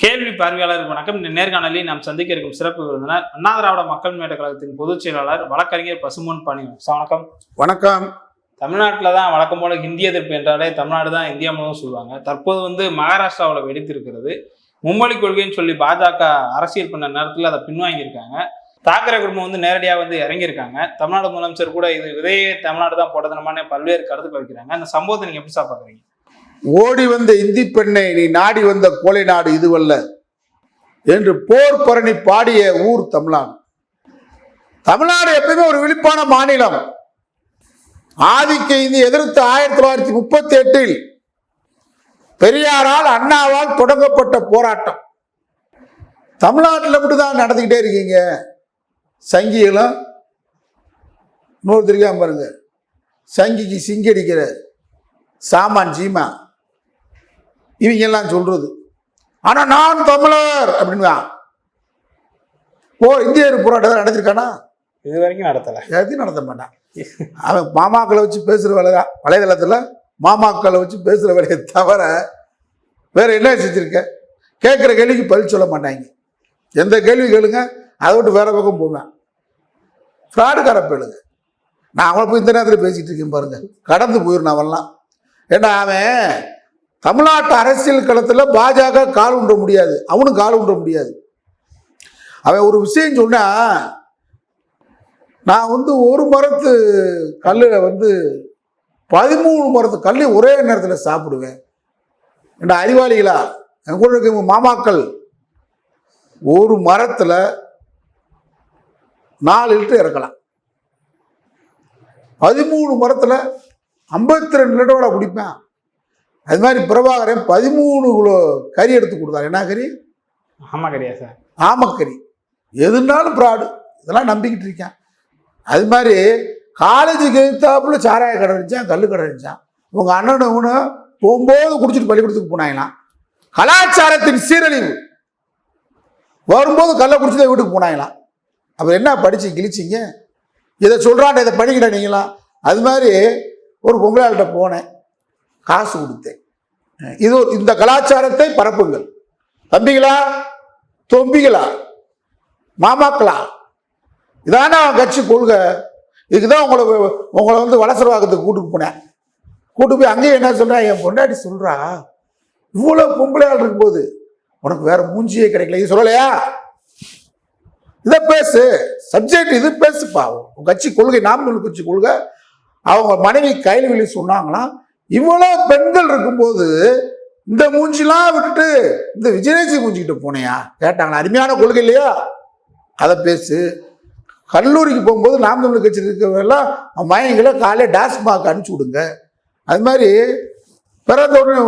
கேள்வி பார்வையாளருக்கு வணக்கம். இந்த நேர்காணலில் நாம் சந்திக்க இருக்கும் சிறப்பு விருந்தினர் அண்ணா திராவிட மக்கள் முன்னேற்ற கழகத்தின் பொதுச் செயலாளர் வழக்கறிஞர் பசும்பொன் பாண்டியன். வணக்கம். வணக்கம். தமிழ்நாட்டில் தான் வழக்கம் போல ஹிந்தி எதிர்ப்பு என்றாலே தமிழ்நாடு தான் இந்தியா முழுவதும் சொல்லுவாங்க. தற்போது மகாராஷ்டிராவில் வெடித்திருக்கிறது. மும்மொழி கொள்கைன்னு சொல்லி பாஜக அரசியல் பண்ண நேரத்தில் அதை பின்வாங்கியிருக்காங்க. தாக்கரே குடும்பம் நேரடியாக இறங்கியிருக்காங்க. தமிழ்நாடு முதலமைச்சர் கூட இது விதையே தமிழ்நாடு தான் போட்டதனமான பல்வேறு கருத்துக்கள் வைக்கிறாங்க. அந்த சம்பவத்தை நீங்க எப்படி பாக்குறீங்க? ஓடி வந்த இந்தி பெண்ணை நீ நாடி வந்த கோலை நாடு இதுவல்ல என்று போர் பரணி பாடிய ஊர் தமிழ்நாடு. தமிழ்நாடு எப்பயுமே ஒரு விழிப்பான மாநிலம். ஆதிக்க இந்தி எதிர்த்து 1938 பெரியாரால் அண்ணாவால் தொடங்கப்பட்ட போராட்டம் தமிழ்நாட்டில் மட்டும்தான் நடந்துக்கிட்டே இருக்கீங்க. சங்கிகளும் இன்னொரு தெரியாம பாருங்க, சங்கிக்கு சிங்கடிக்கிற சாமான் சீமா இவங்க எல்லாம் சொல்றது. ஆனா நான் தமிழர் அப்படின்னா இந்தியர் போராட்டம் நடத்திருக்கானா? இது வரைக்கும் நடத்தலை, எதையும் நடத்த மாட்டான். அவன் மாமாக்களை வச்சு பேசுற வேலைதான். வலைதளத்துல மாமாக்களை வச்சு பேசுற வேலையை தவிர வேற என்ன செஞ்சிருக்க? கேட்குற கேள்விக்கு பதில் சொல்ல மாட்டாங்க. எந்த கேள்வி கேளுங்க, அதை விட்டு வேற பக்கம் போவேன். ஃப்ராடுக்கார பேளுங்க. நான் அவனை போய் இந்த நேரத்தில் பேசிட்டு இருக்கேன் பாருங்க, கடந்து போயிடும் அவன்லாம். ஏன்னா அவன் தமிழ்நாட்டு அரசியல் களத்தில் பாஜக கால் ஊன்ற முடியாது, அவனும் கால் ஊன்ற முடியாது. அவன் ஒரு விஷயம் சொன்னா, நான் ஒரு மரத்து கல்லில் 13 மரத்து கல்லி ஒரே நேரத்தில் சாப்பிடுவேன். ஏன்னா அறிவாளிகளா என் கூட இருக்க மாமாக்கள் ஒரு மரத்தில் 4 லிட்டர் இறக்கலாம். 13 மரத்தில் 52 லிட்டரோட குடிப்பேன். அது மாதிரி பிரபாகரன் 13 கிலோ கறி எடுத்து கொடுத்தாரு. என்ன கறி? ஆமாக்கறியா சார்? ஆமக்கறி. எதுனாலும் ப்ராடு. இதெல்லாம் நம்பிக்கிட்டு இருக்கேன். அது மாதிரி காலேஜுக்கு எழுத்தாப்புல சாராய கடை இருந்துச்சான், கல்லு கடை இருந்துச்சான். உங்கள் அண்ணன் இவனு போகும்போது குடிச்சிட்டு பள்ளிக்கூடத்துக்கு போனாங்களாம். கலாச்சாரத்தின் சீரழிவு. வரும்போது கல்லை குடிச்சுதான் வீட்டுக்கு போனாங்களாம். அப்போ என்ன படிச்சு கிழிச்சிங்க? இதை சொல்கிறான், இதை படிக்கிட்ட நீங்களாம். அது மாதிரி ஒரு பொம்பளையாள்கிட்ட போனேன், காசு கொடுத்தேன். இந்த கலாச்சாரத்தை பரப்புங்கள் தம்பிகளா, தொம்பிகளா, மாமாக்களா. இதான அவன் கட்சி கொள்கை. இதுக்குதான் உங்களை வளசரவாக்கத்துக்கு கூட்டுக்கு போனேன். கூட்டு போய் அங்கேயும் என்ன சொல்றேன், என் பொண்டாட்டி சொல்றா, இவ்வளோ பொம்பளையாள் இருக்கும்போது உனக்கு வேற மூஞ்சியே கிடைக்கல. இது சொல்லலையா? இதை பேசு, சப்ஜெக்ட் இது பேசுப்பா. உன் கட்சி கொள்கை, நாம் கட்சி கொள்கை. அவங்க மனைவி கைல்வெளி சொன்னாங்களாம், இவ்வளோ பெண்கள் இருக்கும்போது இந்த மூஞ்சிலாம் விட்டுட்டு இந்த விஜயநேசி மூஞ்சிக்கிட்ட போனையா கேட்டாங்களா? அருமையான கொள்கை இல்லையா? அதை பேசு. கல்லூரிக்கு போகும்போது நாம் தமிழ் கட்சி இருக்கிறவெல்லாம் மயங்களை காலையில் டாஸ்மாக் அனுப்பிச்சி விடுங்க. அது மாதிரி பிறந்தோடனே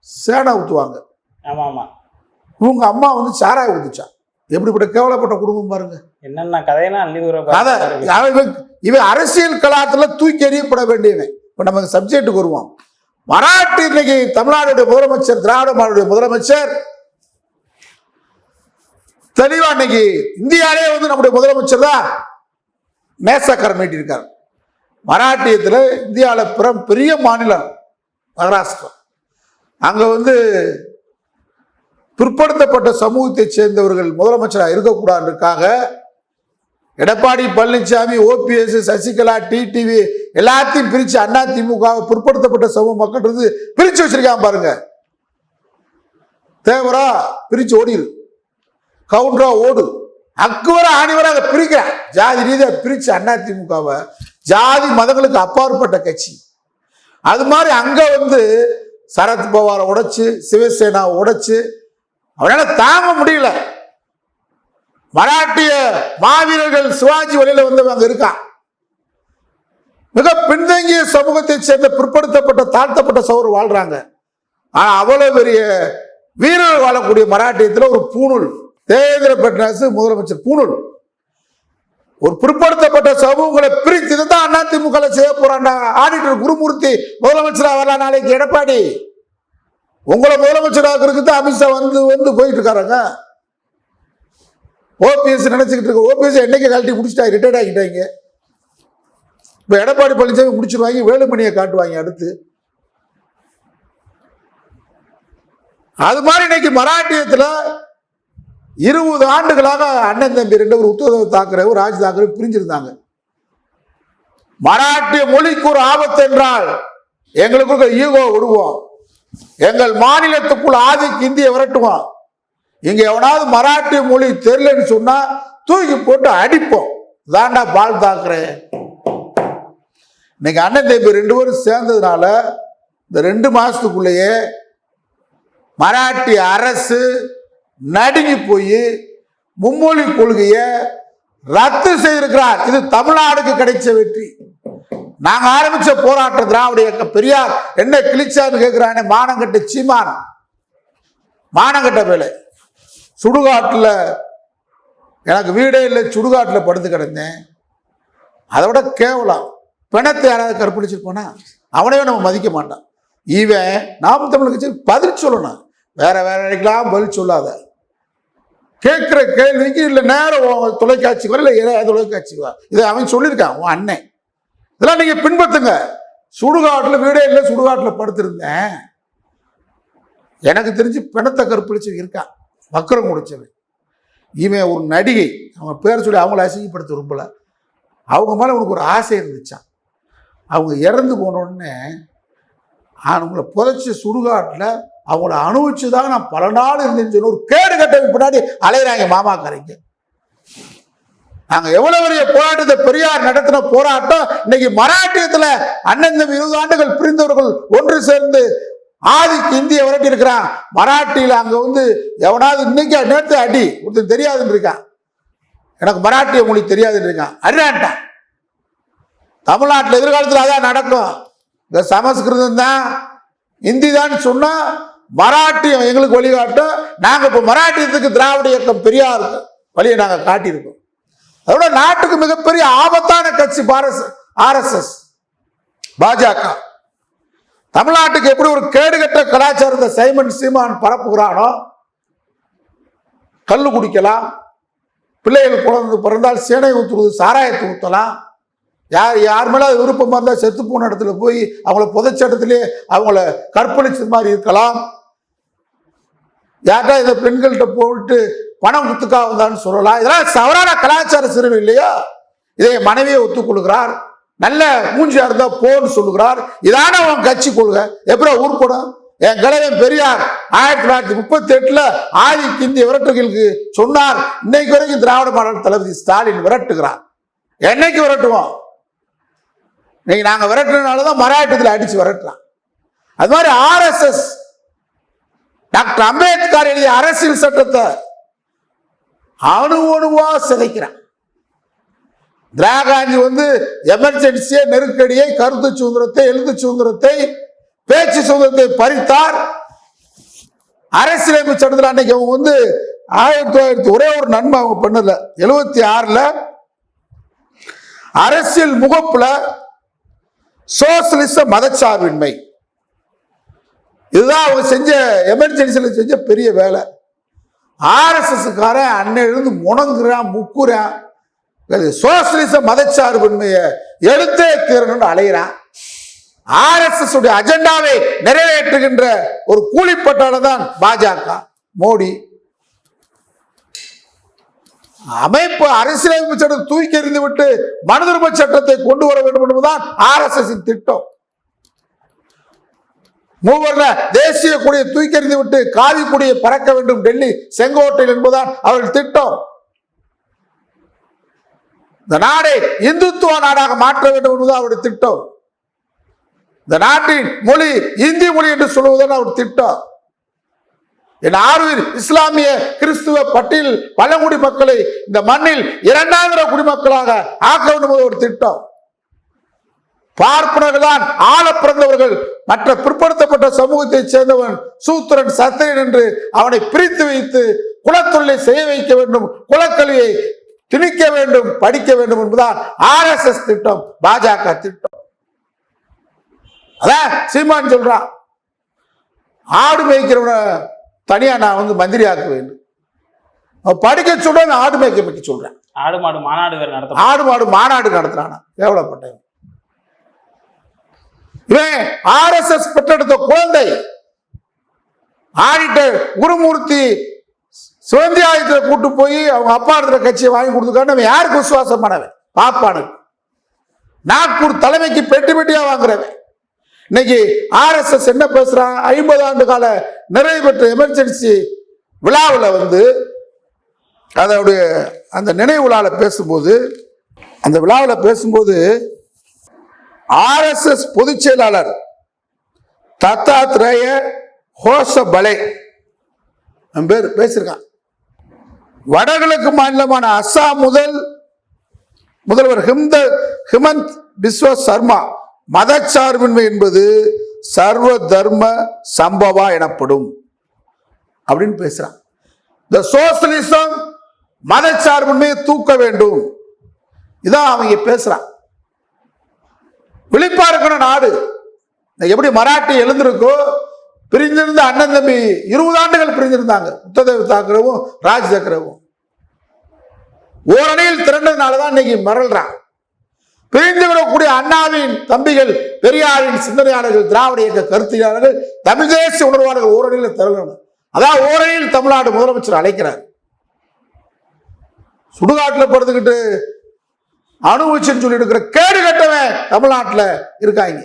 சேனை ஊற்றுவாங்க. ஆமாம் ஆமாம். இவங்க அம்மா சாராய ஊற்றுச்சான். எப்படிப்பட்ட கேவலப்பட்ட குடும்பம் பாருங்க. என்னென்ன கதையெல்லாம் இவன் அரசியல் கலாத்துல தூக்கி எறியப்பட வேண்டியவன். இப்ப நமக்கு சப்ஜெக்டுக்கு வருவோம். மராட்டி இன்னைக்கு தமிழ்நாடுடைய முதலமைச்சர், திராவிட மாநில முதலமைச்சர் தெளிவா இன்னைக்கு இந்தியாலே நம்முடைய முதலமைச்சர் தான் நேசக்கரம் நீட்டிருக்கார். மராட்டியத்தில் இந்தியாவில் பெரிய மாநிலம் மகாராஷ்டிரா. அங்க பிற்படுத்தப்பட்ட சமூகத்தை சேர்ந்தவர்கள் முதலமைச்சராக இருக்கக்கூடாதுக்காக எடப்பாடி பழனிசாமி, ஓபிஎஸ், சசிகலா, டிடிவி எல்லாத்தையும் பிரிச்சு அதிமுக பிற்படுத்தப்பட்ட சமூக மக்கள் பிரிச்சு வச்சிருக்காங்க பாருங்க. தேவரா பிரிச்சு ஓடிடு, கவுண்டரா ஓடு, அக்குவர ஆணிவராக பிரிக்கிறான். ஜாதி ரீதியா பிரிச்சு அதிமுகவை ஜாதி மதங்களுக்கு அப்பாற்பட்ட கட்சி. அது மாதிரி அங்க சரத் பவாரை உடைச்சு, சிவசேனா உடைச்சு அவனால தாங்க முடியல. மராட்டிய மாவீரர்கள் சிவாஜி வழியில அங்க இருக்கான். மிக பின்தங்கிய சமூகத்தை சேர்ந்த பிற்படுத்தப்பட்ட தாழ்த்தப்பட்ட சௌர் வாழ்றாங்க. ஆனா அவ்வளவு பெரிய வீரர்கள் வாழக்கூடிய மராட்டியத்தில் ஒரு பூணூல் தேவேந்திர பட்னாஸ் முதலமைச்சர் பூணூல் ஒரு பிற்படுத்தப்பட்ட சமூகங்களை பிரித்து இதுதான் அதிமுக செய்ய போறாங்க. ஆடிட்டர் குருமூர்த்தி முதலமைச்சராக வரலாம் நாளைக்கு. எடப்பாடி உங்களை முதலமைச்சராக இருக்குது அமித்ஷா போயிட்டு இருக்காருங்க. ஓபிஎஸ் நினைச்சுக்கிட்டு இருக்க ஓபிஎஸ் என்னைக்கு கழட்டி முடிச்சுட்டாங்க, ரிட்டையர்ட் ஆகிட்டாங்க. இப்ப எடப்பாடி பழனிசாமி முடிச்சிருவாங்க, வேலுமணியை காட்டுவாங்க அடுத்து. அது மாதிரி இன்னைக்கு மராட்டியத்துல 20 ஆண்டுகளாக அண்ணன் தம்பி ரெண்டு ஒரு உத்தவ் தாக்கரேவும் ராஜ் தாக்கரே பிரிஞ்சிருந்தாங்க. மராட்டிய மொழிக்கு ஒரு ஆபத்து என்றால் எங்களுக்கு ஈகோ விடுவோம், எங்கள் மாநிலத்துக்குள் ஆதிக்கு இந்தியை விரட்டுவோம், இங்க எவனாவது மராட்டிய மொழி தெரியலன்னு சொன்னா தூக்கி போட்டு அடிப்போம். தாண்டா பால் தாக்கரே. இன்னைக்கு அண்ணன் தம்பி ரெண்டு பேரும் சேர்ந்ததுனால இந்த 2 மாசத்துக்குள்ளேயே மராட்டிய அரசு நடுங்கி போய் மும்மொழி கொள்கையை ரத்து செய்திருக்கிறார். இது தமிழ்நாடுக்கு கிடைச்ச வெற்றி. நாங்க ஆரம்பிச்ச போராட்டம் திராவிட இயக்கம் பெரியார் என்ன கிழிச்சான்னு கேட்கிறானே மானங்கட்ட சீமான், மானங்கட்ட வேலை. சுடுகாட்டில் எனக்கு வீடே இல்லை, சுடுகாட்டில் படுத்து கிடந்தேன். அதை விட கேவலம் பிணத்தை யாராவது கற்பழிச்சு போனா அவனையே நம்ம மதிக்க மாட்டான். இவன் நாம் தமிழ் கட்சி பதில் சொல்லணும், வேற வேற இடக்கலாம் பதில் சொல்லாத. கேட்கிற கேள்விக்கு இல்லை நேரம் தொலைக்காட்சிக்கு வர இல்லை தொலைக்காட்சிக்கு வா, இதை அவன் சொல்லியிருக்கான் உன் அண்ணன். இதெல்லாம் நீங்க பின்பற்றுங்க. சுடுகாட்டில் வீடே இல்லை, சுடுகாட்டில் படுத்திருந்தேன். எனக்கு தெரிஞ்சு பிணத்தை கற்பழிச்சு இருக்கான், வக்கரம் முடிச்சவன். இவன் ஒரு நடிகை, அவன் பேர் சொல்லி அவங்கள அசிங்கப்படுத்த விரும்பல. அவங்க மேலே உனக்கு ஒரு ஆசை இருந்துச்சான். அவங்க இறந்து போனோடனே அவங்கள புதைச்ச சுடுகாட்டில் அவங்கள அனுபவிச்சுதான் நான் பல நாள் இருந்தேன்னு சொல்லி ஒரு கேடு கட்டமைப்பு பின்னாடி அலையிறாங்க மாமாக்காரங்க. நாங்க எவ்வளவு பெரிய போராட்டத்தை பெரியார் நடத்தின போராட்டம் இன்னைக்கு மராட்டியத்துல அண்ணன் 20 ஆண்டுகள் பிரிந்தவர்கள் ஒன்று சேர்ந்து ஆதிக்கு இந்திய விரட்டி இருக்கிறான். மராட்டியில அங்க எவனாவது இன்னைக்கு நேரத்தை அடி ஒருத்தன் தெரியாதுன்னு இருக்கான், எனக்கு மராட்டிய மொழி தெரியாதுன்னு இருக்கான், அடினான்ட்டான். தமிழ்நாட்டில் எதிர்காலத்தில் அதான் நடக்கும். இந்த சமஸ்கிருதம் தான் இந்தி தான் சொன்னா மராட்டியம் எங்களுக்கு வழிகாட்டும். நாங்க இப்ப மராட்டியத்துக்கு திராவிட இயக்கம் பெரியார் வழியை நாங்க காட்டியிருக்கோம். அதோட நாட்டுக்கு மிகப்பெரிய ஆபத்தான கட்சி RSS பாஜக. தமிழ்நாட்டுக்கு எப்படி ஒரு கேடுகட்ட கலாச்சாரத்தை சைமன் சீமான் பரப்புகிறானோ, கல்லு குடிக்கலாம், பிள்ளைகள் குழந்தை பிறந்தால் சேனை ஊத்துறது, சாராயத்தை ஊற்றலாம், யார் மேல விருப்பமா இருந்தால் செத்து போன இடத்துல போய் அவங்கள புதைச்ச இடத்துலயே அவங்கள கற்பழிச்ச மாதிரி இருக்கலாம், யார்டா இதை பெண்கள்கிட்ட போட்டு பணம் குத்துக்கா வந்தான்னு சொல்லலாம். இதெல்லாம் தவறான கலாச்சார சிறுவை இல்லையா? இதை மனைவியை ஒத்துக்கொள்கிறார், நல்ல மூஞ்சியா இருந்தா போன்னு சொல்லுகிறார். இதான அவன் கட்சி கொள்கை. எப்படி ஊர்படும்? என் கலைவன் பெரியார் 1938 ஆதிக்கு இந்திய விரட்டுகளுக்கு சொன்னார். இன்னைக்கு வரைக்கும் திராவிட மாடல் தளபதி ஸ்டாலின் விரட்டுகிறார். என்னைக்கு விரட்டுவோம்? இன்னைக்கு நாங்க விரட்டுறதுனாலதான் மராட்டியத்தில் அடிச்சு விரட்டுறான். அது மாதிரி RSS டாக்டர் அம்பேத்கர் எழுதிய அரசியல் சட்டத்தை அணுவா சிதைக்கிறான். திராகாஞ்சி எமர்ஜென்சியை, நெருக்கடியை, கருத்து சுதந்திரத்தை, எழுத்து சுதந்திரத்தை, பேச்சு சுதந்திரத்தை பறித்தார். அரசியலமைப்பு சட்டத்தில் அன்னைக்கு அவங்க 1900 ஒரே ஒரு நன்மை அவங்க பண்ணல. 76 அரசியல் முகப்புல சோசியலிச மதச்சார்பின்மை, இதுதான் அவங்க செஞ்ச எமர்ஜென்சியில் செஞ்ச பெரிய வேலை. RSSகாரன் அன்னையிலிருந்து முணங்குறான், முக்குறான், சோசியலிச மதச்சார்பின்மையை எடுத்தே தீரணும்னு அலைகிறான். RSS உடைய அஜெண்டாவை நிறைவேற்றுகின்ற ஒரு கூலிப்பட்டாளர் தான் பாஜக, மோடி. அமைப்பு அரசியலமைப்பு சட்டத்தை தூக்கி எறிந்து விட்டு மனிதர்ம சட்டத்தை கொண்டு வர வேண்டும் என்பதுதான் RSS திட்டம். மூவர்ல தேசிய கொடியை தூக்கி எறிந்து விட்டு காவி கொடியை பறக்க வேண்டும் டெல்லி செங்கோட்டையில் என்பதுதான் அவர்கள் திட்டம். இந்த நாடை இந்துத்துவ நாடாக மாற்ற வேண்டும் என்பதுதான் அவருடைய திட்டம். இந்த நாட்டின் மொழி இந்தி மொழி என்று சொல்வதுதான் அவர் திட்டம். என் ஆர்வீர் இஸ்லாமிய கிறிஸ்துவ பட்டியல் பழங்குடி மக்களை இந்த மண்ணில் 2வது குடிமக்களாக ஆக்க வேண்டும் ஒரு திட்டம். பார்ப்பனர்கள் தான் ஆள பிறந்தவர்கள், மற்ற பிற்படுத்தப்பட்ட சமூகத்தை சேர்ந்தவன் சூத்திரன் சத்திரன் என்று அவனை பிரித்து வைத்து குலத்தொழிலை செய்ய வைக்க வேண்டும், குலக்கல்வியை திணிக்க வேண்டும், படிக்க வேண்டும் என்பதுதான் RSS திட்டம், பாஜக திட்டம். அதான் சீமான் சொல்றான், ஆடு மேய்க்கிறவன தனியா நான் மந்திரி ஆக்க வேண்டும், படிக்க சொல்ற ஆடு மேய்க்க சொல்றேன். ஆடு மாடு மாநாடு நடத்துறானா? கேவலப்பட்டவன் இவன். RSS பெற்றெடுத்த குழந்தை. ஆடிட்டர் குருமூர்த்தி சிவந்தியாயத்தை கூட்டு போய் அவங்க அப்பா இருக்கிற கட்சியை வாங்கி கொடுத்துக்கான்னு அவன் யாருக்கு விசுவாசமானவன்? பாப்பானுக்கு. நாக்பூர் தலைமைக்கு பெட்டி பெட்டியா வாங்குறவன். இன்னைக்கு RSS என்ன பேசுறான்? 50 ஆண்டு கால நிறைவு பெற்ற எமர்ஜென்சி விழாவில் வந்து அதோடைய அந்த நினைவு விழாவில் பேசும்போது RSS பொதுச் செயலாளர் தத்தாத்ரேய ஹோசபலே பேர் பேசியிருக்கான். வடகிழக்கு மாநிலமான அஸ்ஸாம் முதல்வர் ஹிமந்த் பிஸ்வ சர்மா மதச்சார்பின்மை என்பது சர்வ தர்ம சம்பவா எனப்படும் அப்படின்னு பேசுறான். இந்த சோசியலிசம் மதச்சார்பின்மையை தூக்க வேண்டும், இதான் அவங்க பேசுறான். விழிப்பா இருக்கணும் நாடு. எப்படி மராட்டி எழுந்திருக்கோ, பிரிஞ்சிருந்த அண்ணன் தம்பி 20 ஆண்டுகள் பிரிஞ்சிருந்தாங்க, உத்ததேவ் தாக்கரேவும் ராஜ் தாக்கரேவும். ஓரணியில் திரண்டதுனாலதான் இன்னைக்கு மறல்றான். பிரிந்து விடக்கூடிய அண்ணாவின் தம்பிகள், பெரியாரின் சிந்தனையாளர்கள், திராவிட இயக்க கருத்தியாளர்கள், தமிழ் தேசிய உணர்வாளர்கள் ஓரணியில் திரளணும். அதான் ஓரணியில் தமிழ்நாடு முதலமைச்சர் அழைக்கிறார். சுடுகாட்டில் படுத்துக்கிட்டு அனுபவிச்சுன்னு சொல்லி இருக்கிற கேடு கட்டவன் தமிழ்நாட்டில் இருக்காங்க.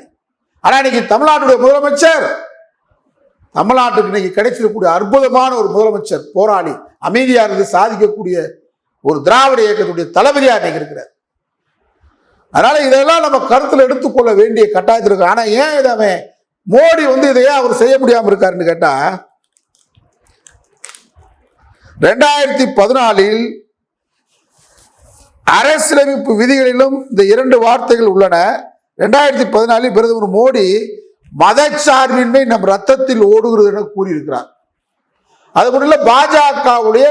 ஆனா இன்னைக்கு தமிழ்நாட்டுடைய முதலமைச்சர், தமிழ்நாட்டுக்கு இன்னைக்கு கிடைச்சிருக்கக்கூடிய அற்புதமான ஒரு முதலமைச்சர், போராளி, அமைதியா இருந்து சாதிக்கக்கூடிய ஒரு திராவிட இயக்கத்துடைய தளபதியா இன்னைக்கு இருக்கிறார். அதனால இதெல்லாம் நம்ம கருத்தில் எடுத்துக்கொள்ள வேண்டிய கட்டாயத்தில் இருக்கு. ஆனா ஏன் இதை அவன் மோடி வந்து இதையே அவர் செய்ய முடியாம இருக்காருன்னு கேட்டா, 2014 அரசியலமைப்பு விதிகளிலும் இந்த 2 வார்த்தைகள் உள்ளன. 2014 பிரதமர் மோடி மதச்சார்பின்மை நம் ரத்தத்தில் ஓடுகிறது என கூறியிருக்கிறார். அது மட்டும் இல்ல, பாஜகவுடைய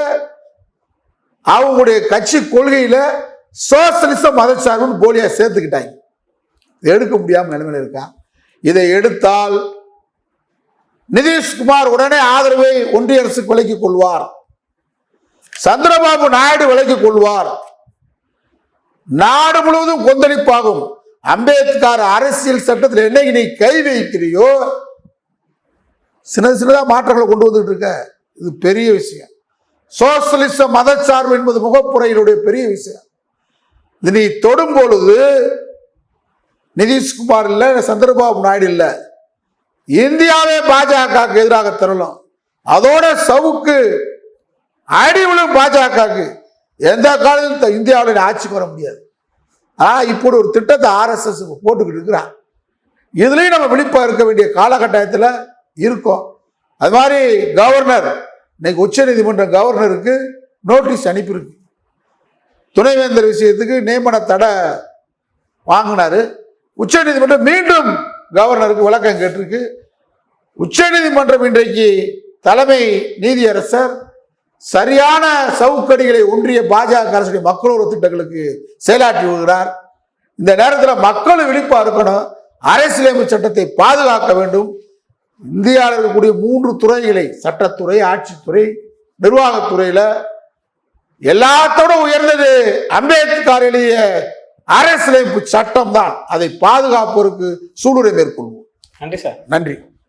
அவங்களுடைய கட்சி கொள்கையில சோசியலிச மதச்சார்பு போலியா சேர்த்துக்கிட்டாங்க. எடுக்க முடியாம நிலைமையில இருக்கான். இதை எடுத்தால் நிதிஷ்குமார் உடனே ஆதரவை ஒன்றிய அரசுக்கு விலக்கிக் கொள்வார், சந்திரபாபு நாயுடு விலக்கிக் கொள்வார், நாடு முழுவதும் கொந்தளிப்பாகும். அம்பேத்கர் அரசியல் சட்டத்தில் என்னைக்கு நீ கை வைக்கிறியோ, சின்னதா மாற்றங்களை கொண்டு வந்துட்டு இருக்க. இது பெரிய விஷயம். சோசியலிச மதச்சார்பு என்பது முகப்புறையினுடைய பெரிய விஷயம். இது நீ தொடும் பொழுது நிதிஷ்குமார் இல்ல, சந்திரபாபு நாயுடு இல்ல, இந்தியாவே பாஜகவுக்கு எதிராக திரளும். அதோட சவுக்கு அடி விழும் பாஜகவுக்கு. எந்த காலத்திலும் இந்தியாவில் ஆட்சிக்கு வர முடியாது. இப்படி ஒரு திட்டத்தை RSS போட்டுக்கிட்டு இருக்கிறான். இதுலயும் நம்ம விழிப்பா இருக்க வேண்டிய காலகட்டத்தில் இருக்கோம். அது மாதிரி கவர்னர் இன்னைக்கு உச்ச நீதிமன்ற கவர்னருக்கு நோட்டீஸ் அனுப்பியிருக்கு. துணைவேந்தர் விஷயத்துக்கு நியமன தடை வாங்கினாரு. உச்ச நீதிமன்றம் மீண்டும் கவர்னருக்கு விளக்கம் கேட்டிருக்கு. உச்ச நீதிமன்றம் இன்றைக்கு தலைமை நீதியரசர் சரியான சவுக்கடிகளை ஒன்றிய பாஜக அரசுடைய மக்களோட திட்டங்களுக்கு செயலாற்றி வருகிறார். இந்த நேரத்தில் மக்களும் விழிப்பா இருக்கணும். அரசியலமைப்பு சட்டத்தை பாதுகாக்க வேண்டும். இந்தியாவில் இருக்கக்கூடிய 3 துறைகளை, சட்டத்துறை, ஆட்சித்துறை, நிர்வாகத்துறையில எல்லாத்தோட உயர்ந்தது அம்பேத்கர் எழுதிய அரசியலமைப்பு சட்டம் தான். அதை பாதுகாப்பதற்கு சூளுரை மேற்கொள்வோம். நன்றி சார். நன்றி.